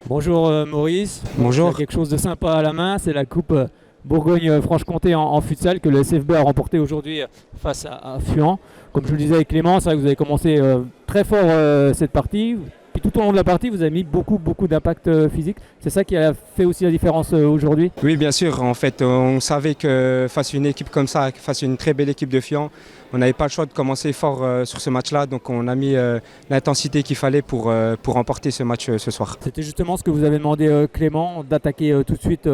Bonjour Maurice. Bonjour. Il y a quelque chose de sympa à la main, c'est la coupe Bourgogne-Franche-Comté en futsal que le SFB a remporté aujourd'hui face à Fuan. Comme je le disais avec Clément, c'est vrai que vous avez commencé très fort cette partie. Puis tout au long de la partie, vous avez mis beaucoup d'impact physique. C'est ça qui a fait aussi la différence aujourd'hui. Oui, bien sûr. En fait, on savait que face à une équipe comme ça, face à une très belle équipe de Fian, on n'avait pas le choix de commencer fort sur ce match-là. Donc on a mis l'intensité qu'il fallait pour remporter ce match ce soir. C'était justement ce que vous avez demandé Clément, d'attaquer tout de suite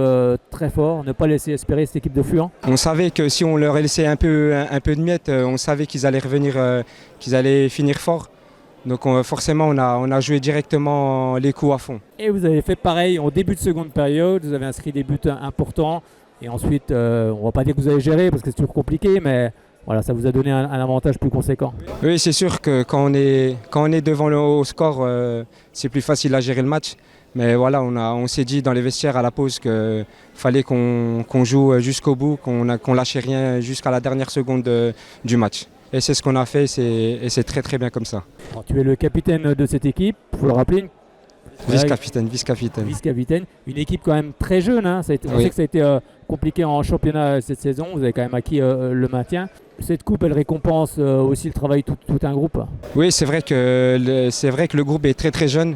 très fort, ne pas laisser espérer cette équipe de Fuan. On savait que si on leur laissait un peu de miettes, on savait qu'ils allaient revenir, qu'ils allaient finir fort. Donc forcément, on a joué directement les coups à fond. Et vous avez fait pareil en début de seconde période, vous avez inscrit des buts importants. Et ensuite, on ne va pas dire que vous avez géré parce que c'est toujours compliqué, mais voilà, ça vous a donné un avantage plus conséquent. Oui, c'est sûr que quand on est devant le haut score, c'est plus facile à gérer le match. Mais voilà, on s'est dit dans les vestiaires à la pause qu'il fallait qu'on joue jusqu'au bout, qu'on lâchait rien jusqu'à la dernière seconde du match. Et c'est ce qu'on a fait et c'est très bien comme ça. Alors, tu es le capitaine de cette équipe, il faut le rappeler. Vice-capitaine. Vice-capitaine. Une équipe quand même très jeune. On sait que ça a été compliqué en championnat cette saison. Vous avez quand même acquis le maintien. Cette coupe, elle récompense aussi le travail tout un groupe. Oui, c'est vrai que le groupe est très jeune.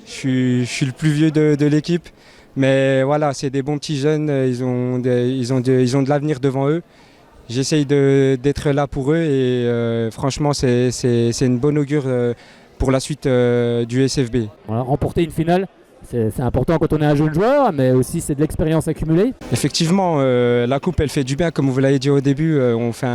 Je suis le plus vieux de l'équipe. Mais voilà, c'est des bons petits jeunes. Ils ont de l'avenir devant eux. J'essaye d'être là pour eux et franchement, c'est une bonne augure pour la suite du SFB. Voilà, remporter une finale, c'est important quand on est un jeune joueur, mais aussi c'est de l'expérience accumulée. Effectivement, la coupe, elle fait du bien, comme vous l'avez dit au début. On fait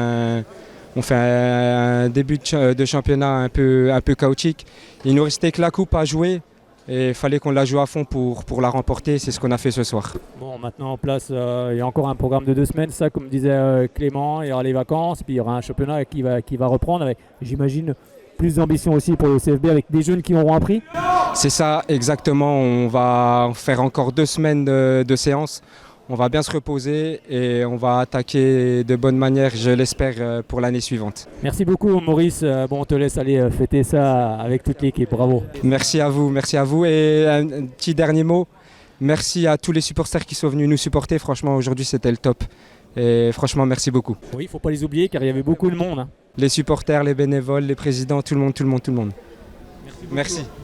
un début de championnat un peu chaotique. Il nous restait que la coupe à jouer. Et il fallait qu'on la joue à fond pour la remporter, c'est ce qu'on a fait ce soir. Bon, maintenant en place, il y a encore un programme de 2 semaines, ça comme disait Clément, il y aura les vacances, puis il y aura un championnat qui va reprendre avec, j'imagine, plus d'ambition aussi pour le CFB avec des jeunes qui auront appris. C'est ça, exactement, on va faire encore 2 semaines de séance. On va bien se reposer et on va attaquer de bonne manière, je l'espère, pour l'année suivante. Merci beaucoup Maurice. Bon, on te laisse aller fêter ça avec toute l'équipe. Bravo. Merci à vous. Et un petit dernier mot, merci à tous les supporters qui sont venus nous supporter. Franchement, aujourd'hui, c'était le top. Et franchement, merci beaucoup. Oui, il ne faut pas les oublier car il y avait beaucoup de monde. Les supporters, les bénévoles, les présidents, tout le monde. Merci.